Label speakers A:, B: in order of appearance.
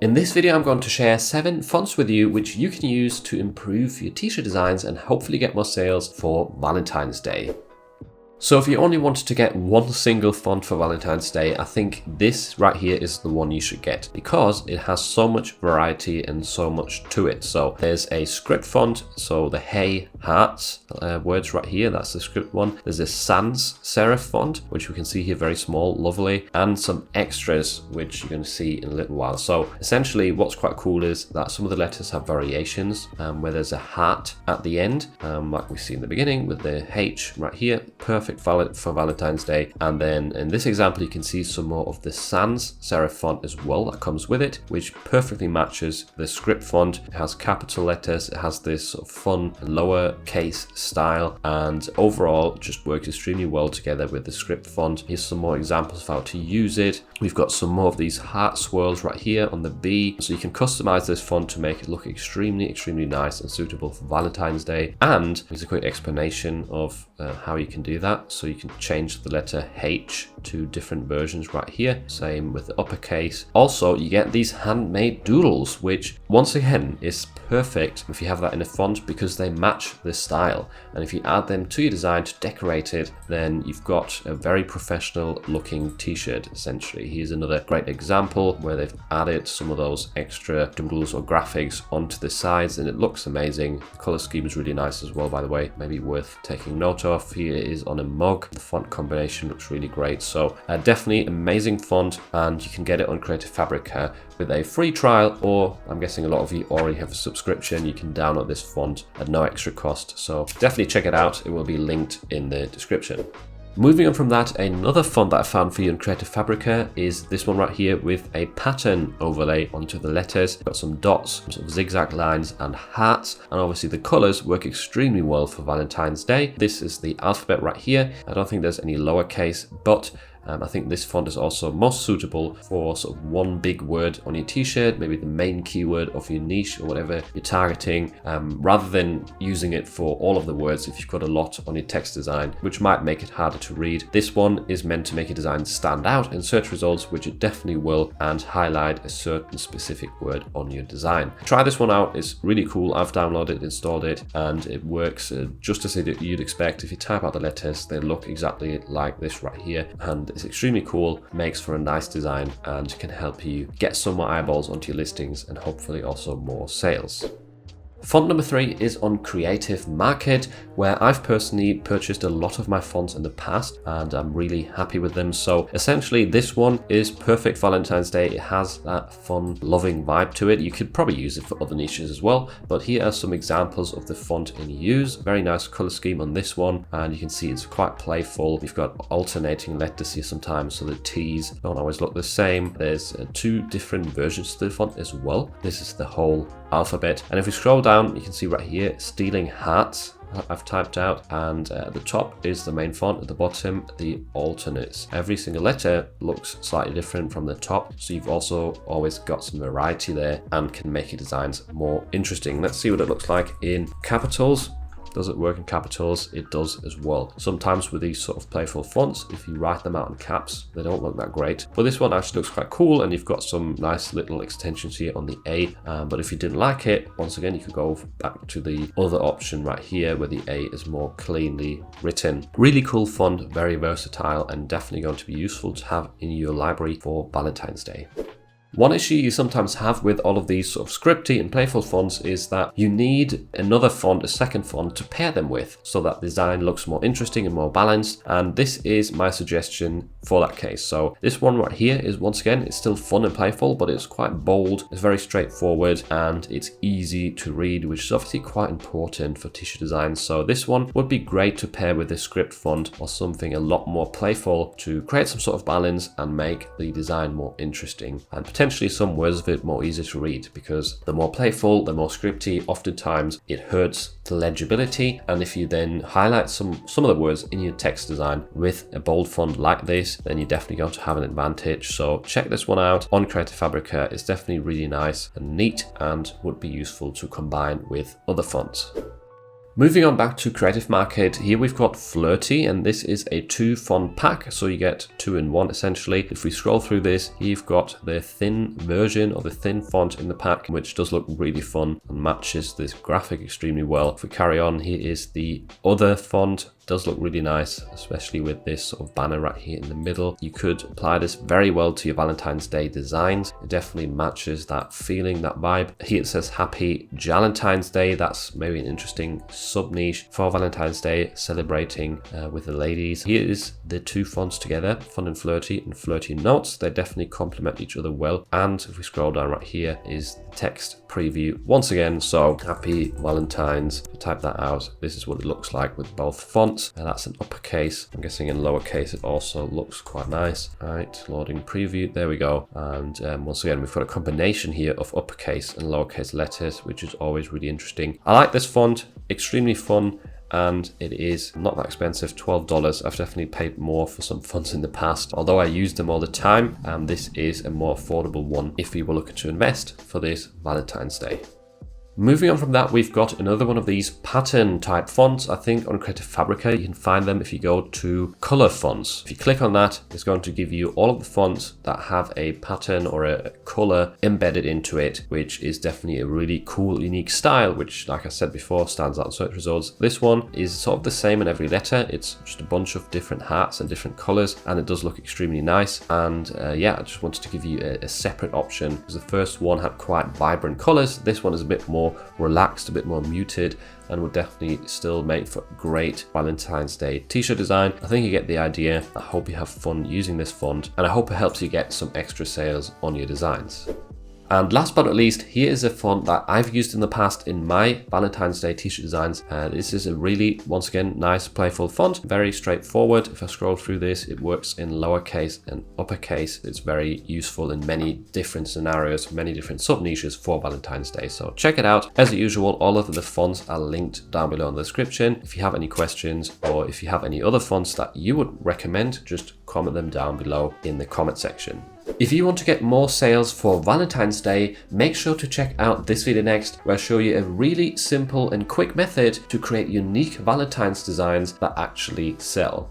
A: In this video, I'm going to share 7 fonts with you which you can use to improve your t-shirt designs and hopefully get more sales for Valentine's Day. So if you only wanted to get one single font for Valentine's Day, I think this right here is the one you should get because it has so much variety and so much to it. So there's a script font, so the Hey Hearts words right here, that's the script one. There's a sans serif font, which we can see here, very small, lovely, and some extras, which you're going to see in a little while. So essentially what's quite cool is that some of the letters have variations where there's a heart at the end, like we see in the beginning with the H right here, perfect for Valentine's Day. And then in this example you can see some more of the sans serif font as well that comes with it, which perfectly matches the script font. It has capital letters, it has this sort of fun lowercase style, and overall just works extremely well together with the script font. Here's some more examples of how to use it. We've got some more of these heart swirls right here on the B, so you can customize this font to make it look extremely nice and suitable for Valentine's Day. And here's a quick explanation of how you can do that. So you can change the letter H to different versions right here. Same with the uppercase. Also, you get these handmade doodles, which once again is perfect if you have that in a font because they match the style. And if you add them to your design to decorate it, then you've got a very professional looking t-shirt essentially. Here's another great example where they've added some of those extra doodles or graphics onto the sides and it looks amazing. The color scheme is really nice as well, by the way, maybe worth taking note of. Here it is on a mug. The font combination looks really great. So definitely amazing font, and you can get it on Creative Fabrica with a free trial, or I'm guessing a lot of you already have a subscription. You can download this font at no extra cost. So definitely check it out. It will be linked in the description. Moving on from that, another font that I found for you in Creative Fabrica is this one right here with a pattern overlay onto the letters. Got some dots, some zigzag lines and hearts, and obviously the colors work extremely well for Valentine's Day. This is the alphabet right here. I don't think there's any lowercase, but I think this font is also most suitable for sort of one big word on your t-shirt, maybe the main keyword of your niche or whatever you're targeting, rather than using it for all of the words if you've got a lot on your text design, which might make it harder to read. This one is meant to make your design stand out in search results, which it definitely will, and highlight a certain specific word on your design. Try this one out, it's really cool. I've downloaded it, installed it, and it works just as you'd expect. If you type out the letters, they look exactly like this right here, and it's extremely cool, makes for a nice design, and can help you get some more eyeballs onto your listings and hopefully also more sales. Font number 3 is on Creative Market, where I've personally purchased a lot of my fonts in the past and I'm really happy with them. So essentially this one is perfect for Valentine's Day. It has that fun, loving vibe to it. You could probably use it for other niches as well, but here are some examples of the font in use. Very nice color scheme on this one, and you can see it's quite playful. You've got alternating letters here sometimes, so the T's don't always look the same. There's 2 different versions to the font as well. This is the whole alphabet, and if we scroll down you can see right here Stealing Hearts I've typed out, and at the top is the main font, at the bottom the alternates. Every single letter looks slightly different from the top, so you've also always got some variety there and can make your designs more interesting. Let's see what it looks like in capitals. Does it work in capitals? It does as well. Sometimes with these sort of playful fonts, if you write them out in caps, they don't look that great. But this one actually looks quite cool, and you've got some nice little extensions here on the A. But if you didn't like it, once again, you could go back to the other option right here where the A is more cleanly written. Really cool font, very versatile, and definitely going to be useful to have in your library for Valentine's Day. One issue you sometimes have with all of these sort of scripty and playful fonts is that you need another font, a second font, to pair them with so that the design looks more interesting and more balanced, and this is my suggestion for that case. So this one right here is, once again, it's still fun and playful, but it's quite bold, it's very straightforward, and it's easy to read, which is obviously quite important for t-shirt designs. So this one would be great to pair with a script font or something a lot more playful to create some sort of balance and make the design more interesting, and potentially some words of it more easy to read, because the more playful, the more scripty, oftentimes it hurts the legibility. And if you then highlight some of the words in your text design with a bold font like this, then you're definitely going to have an advantage. So check this one out on Creative Fabrica. It's definitely really nice and neat and would be useful to combine with other fonts. Moving on back to Creative Market, here we've got Flirty, and this is a 2 font pack, so you get 2 in 1 essentially. If we scroll through this, you've got the thin version or the thin font in the pack, which does look really fun and matches this graphic extremely well. If we carry on, here is the other font. Does look really nice, especially with this sort of banner right here in the middle. You could apply this very well to your Valentine's Day designs. It definitely matches that feeling, that vibe. Here it says Happy Valentine's Day. That's maybe an interesting sub niche for Valentine's Day, celebrating with the ladies. Here is the 2 fonts together, Fun and Flirty Notes. They definitely complement each other well. And if we scroll down right here is the text preview once again. So Happy Valentine's. If you type that out, this is what it looks like with both fonts. And that's an uppercase. I'm guessing in lowercase it also looks quite nice. All right, loading preview. There we go. And once again, we've got a combination here of uppercase and lowercase letters, which is always really interesting. I like this font, extremely fun. And it is not that expensive, $12. I've definitely paid more for some fonts in the past, although I use them all the time. And this is a more affordable one if you were looking to invest for this Valentine's Day. Moving on from that, we've got another one of these pattern type fonts. I think on Creative Fabrica, you can find them if you go to color fonts. If you click on that, it's going to give you all of the fonts that have a pattern or a color embedded into it, which is definitely a really cool, unique style, which, like I said before, stands out in search results. This one is sort of the same in every letter. It's just a bunch of different hearts and different colors, and it does look extremely nice. And yeah, I just wanted to give you a separate option because the first one had quite vibrant colors. This one is a bit more relaxed, a bit more muted, and will definitely still make for great Valentine's Day t-shirt design. I think you get the idea. I hope you have fun using this font, and I hope it helps you get some extra sales on your designs. And last but not least, here is a font that I've used in the past in my Valentine's Day t-shirt designs. This is a really, once again, nice playful font, very straightforward. If I scroll through this, it works in lowercase and uppercase. It's very useful in many different scenarios, many different sub niches for Valentine's Day. So check it out. As usual, all of the fonts are linked down below in the description. If you have any questions or if you have any other fonts that you would recommend, just comment them down below in the comment section. If you want to get more sales for Valentine's Day, make sure to check out this video next, where I show you a really simple and quick method to create unique Valentine's designs that actually sell.